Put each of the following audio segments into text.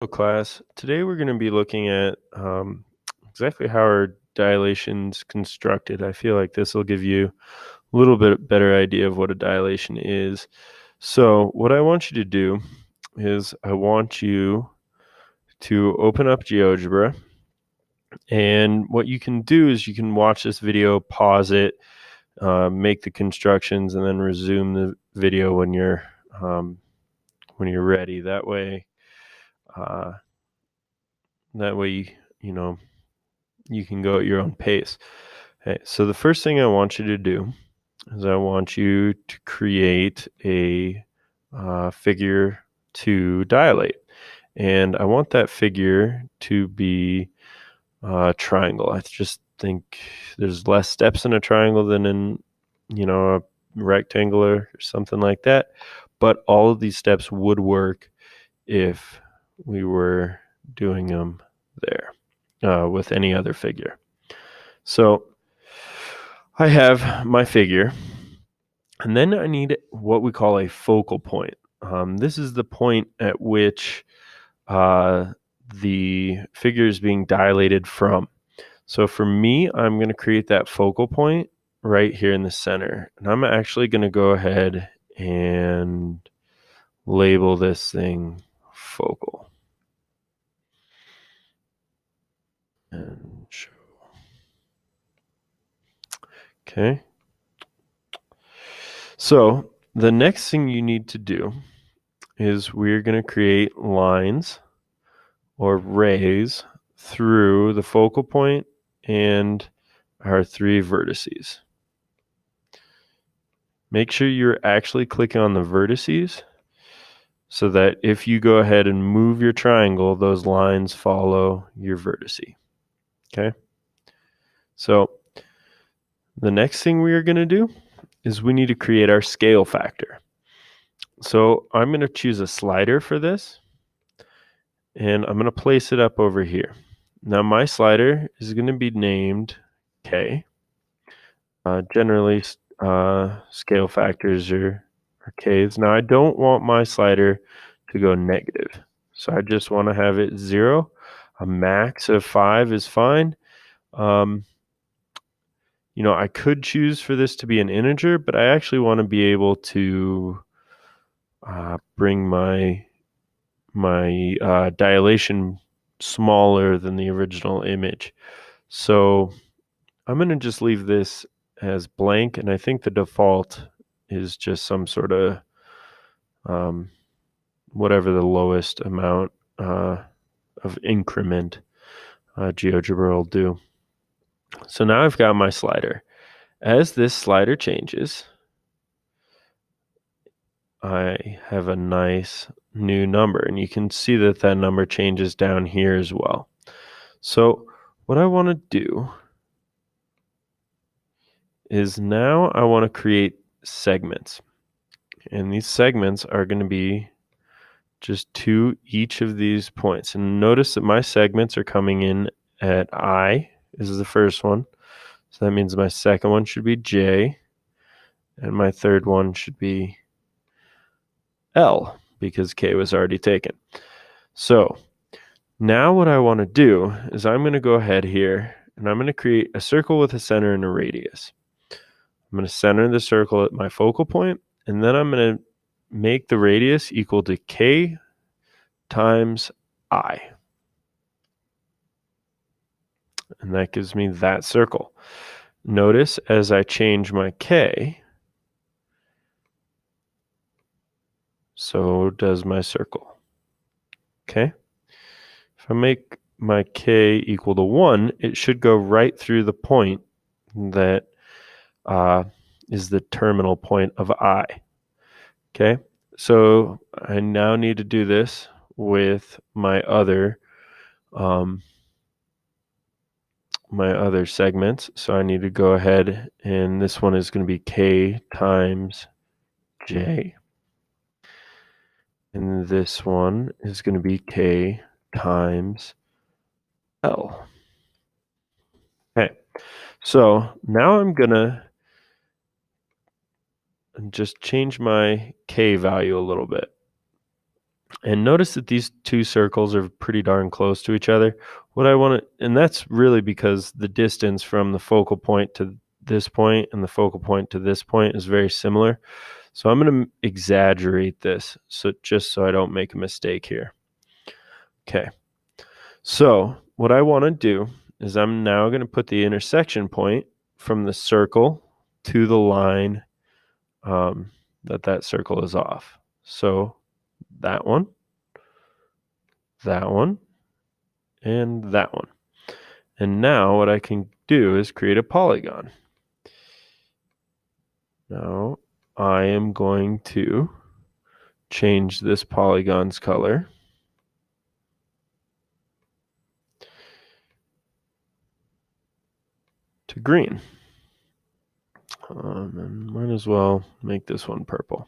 Class. Today we're going to be looking at exactly how our dilation's constructed. I feel like this will give you a little bit better idea of what a dilation is. So what I want you to do is I want you to open up GeoGebra, and what you can do is you can watch this video, pause it, make the constructions, and then resume the video when you're ready. Uh, that way, you can go at your own pace. Okay, so the first thing I want you to do is I want you to create a figure to dilate. And I want that figure to be a triangle. I just think there's less steps in a triangle than in, a rectangular or something like that. But all of these steps would work if we were doing them there with any other figure. So I have my figure, and then I need what we call a focal point. This is the point at which the figure is being dilated from. So for me, I'm going to create that focal point right here in the center. And I'm actually going to go ahead and label this thing focal. And show. Okay. So the next thing you need to do is we're going to create lines or rays through the focal point and our three vertices. Make sure you're actually clicking on the vertices so that if you go ahead and move your triangle, those lines follow your vertice. Okay? So the next thing we are going to do is we need to create our scale factor. So I'm going to choose a slider for this, and I'm going to place it up over here. Now my slider is going to be named K. Generally, scale factors are K's. Now I don't want my slider to go negative, so I just want to have it 0. A max of 5 is fine. I could choose for this to be an integer, but I actually want to be able to bring my dilation smaller than the original image. So I'm going to just leave this as blank, and I think the default is just some sort of whatever the lowest amount of increment GeoGebra will do. So now I've got my slider. As this slider changes, I have a nice new number, and you can see that that number changes down here as well. So what I want to do is now I want to create segments, and these segments are going to be just to each of these points. And notice that my segments are coming in at I. This is the first one, so that means my second one should be J, and my third one should be L, because K was already taken. So now what I want to do is I'm going to go ahead here, and I'm going to create a circle with a center and a radius. I'm going to center the circle at my focal point, and then I'm going to make the radius equal to K times I. And that gives me that circle. Notice as I change my K, so does my circle. Okay? If I make my K equal to 1, it should go right through the point that is the terminal point of I. Okay? So I now need to do this with my other segments. So I need to go ahead, and this one is going to be K times J. And this one is going to be K times L. Okay, so now I'm going to just change my K value a little bit. And notice that these two circles are pretty darn close to each other. What I want to, and that's really because the distance from the focal point to this point and the focal point to this point is very similar. So I'm going to exaggerate this just so I don't make a mistake here. Okay. So what I want to do is I'm now going to put the intersection point from the circle to the line that circle is off. So that one, and that one. And now what I can do is create a polygon. Now I am going to change this polygon's color to green. And might as well make this one purple.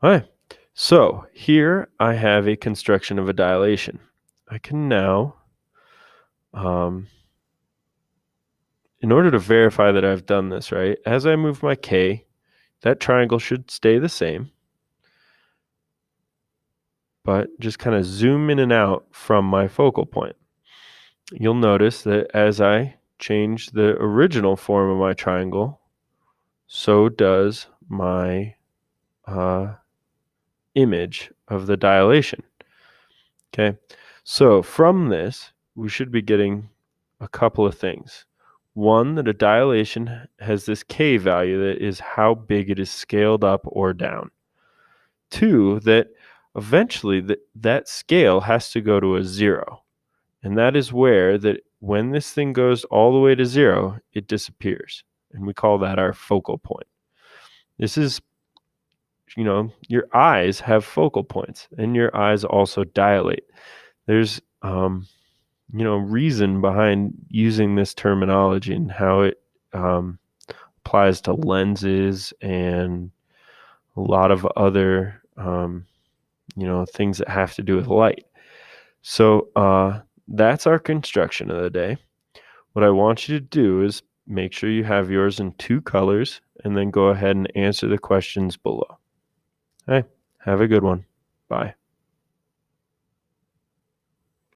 All right. So here I have a construction of a dilation. I can now, in order to verify that I've done this right, as I move my K, that triangle should stay the same, but just kind of zoom in and out from my focal point. You'll notice that as I change the original form of my triangle, so does my image of the dilation. Okay, so from this, we should be getting a couple of things. One, that a dilation has this K value that is how big it is scaled up or down. Two, that eventually that scale has to go to a 0. And that is where that when this thing goes all the way to 0, it disappears. And we call that our focal point. This is, your eyes have focal points and your eyes also dilate. There's, reason behind using this terminology and how it applies to lenses and a lot of other, things that have to do with light. So that's our construction of the day. What I want you to do is make sure you have yours in 2 colors and then go ahead and answer the questions below. Hey, have a good one. Bye.